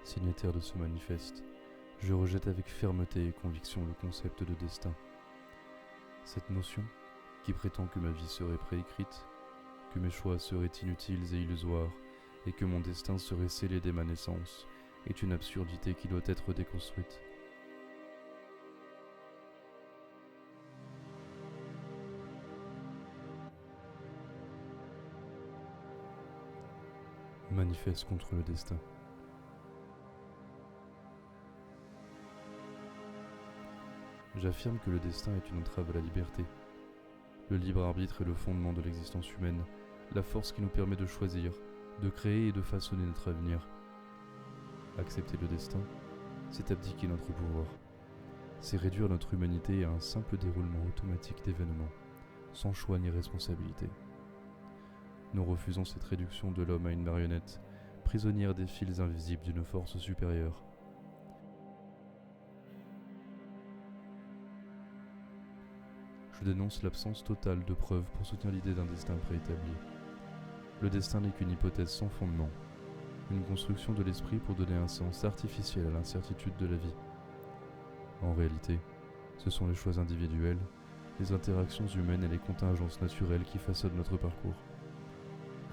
Signataire de ce manifeste, je rejette avec fermeté et conviction le concept de destin. Cette notion, qui prétend que ma vie serait préécrite, que mes choix seraient inutiles et illusoires, et que mon destin serait scellé dès ma naissance, est une absurdité qui doit être déconstruite. Manifeste contre le destin. J'affirme que le destin est une entrave à la liberté. Le libre arbitre est le fondement de l'existence humaine, la force qui nous permet de choisir, de créer et de façonner notre avenir. Accepter le destin, c'est abdiquer notre pouvoir. C'est réduire notre humanité à un simple déroulement automatique d'événements, sans choix ni responsabilité. Nous refusons cette réduction de l'homme à une marionnette, prisonnière des fils invisibles d'une force supérieure. Je dénonce l'absence totale de preuves pour soutenir l'idée d'un destin préétabli. Le destin n'est qu'une hypothèse sans fondement, une construction de l'esprit pour donner un sens artificiel à l'incertitude de la vie. En réalité, ce sont les choix individuels, les interactions humaines et les contingences naturelles qui façonnent notre parcours.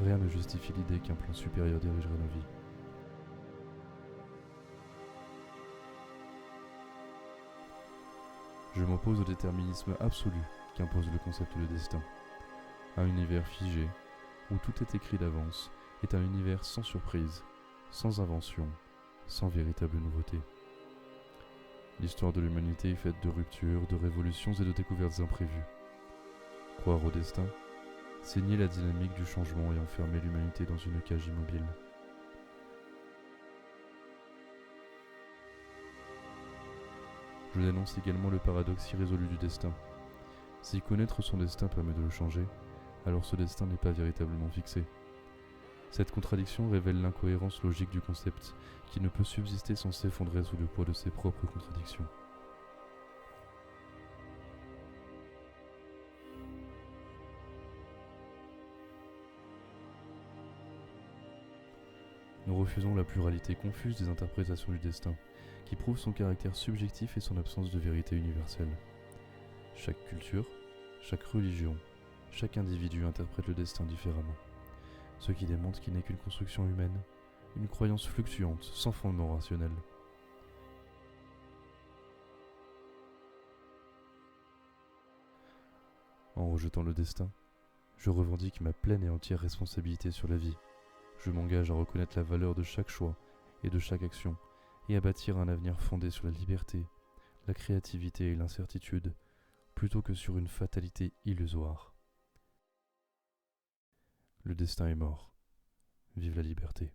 Rien ne justifie l'idée qu'un plan supérieur dirigerait nos vies. Je m'oppose au déterminisme absolu qu'impose le concept de destin. Un univers figé, où tout est écrit d'avance, est un univers sans surprise, sans invention, sans véritable nouveauté. L'histoire de l'humanité est faite de ruptures, de révolutions et de découvertes imprévues. Croire au destin, c'est nier la dynamique du changement et enfermer l'humanité dans une cage immobile. Je dénonce également le paradoxe irrésolu du destin. Si connaître son destin permet de le changer, alors ce destin n'est pas véritablement fixé. Cette contradiction révèle l'incohérence logique du concept, qui ne peut subsister sans s'effondrer sous le poids de ses propres contradictions. Nous refusons la pluralité confuse des interprétations du destin, qui prouve son caractère subjectif et son absence de vérité universelle. Chaque culture, chaque religion, chaque individu interprète le destin différemment, ce qui démontre qu'il n'est qu'une construction humaine, une croyance fluctuante, sans fondement rationnel. En rejetant le destin, je revendique ma pleine et entière responsabilité sur la vie. Je m'engage à reconnaître la valeur de chaque choix et de chaque action, et à bâtir un avenir fondé sur la liberté, la créativité et l'incertitude, plutôt que sur une fatalité illusoire. Le destin est mort. Vive la liberté.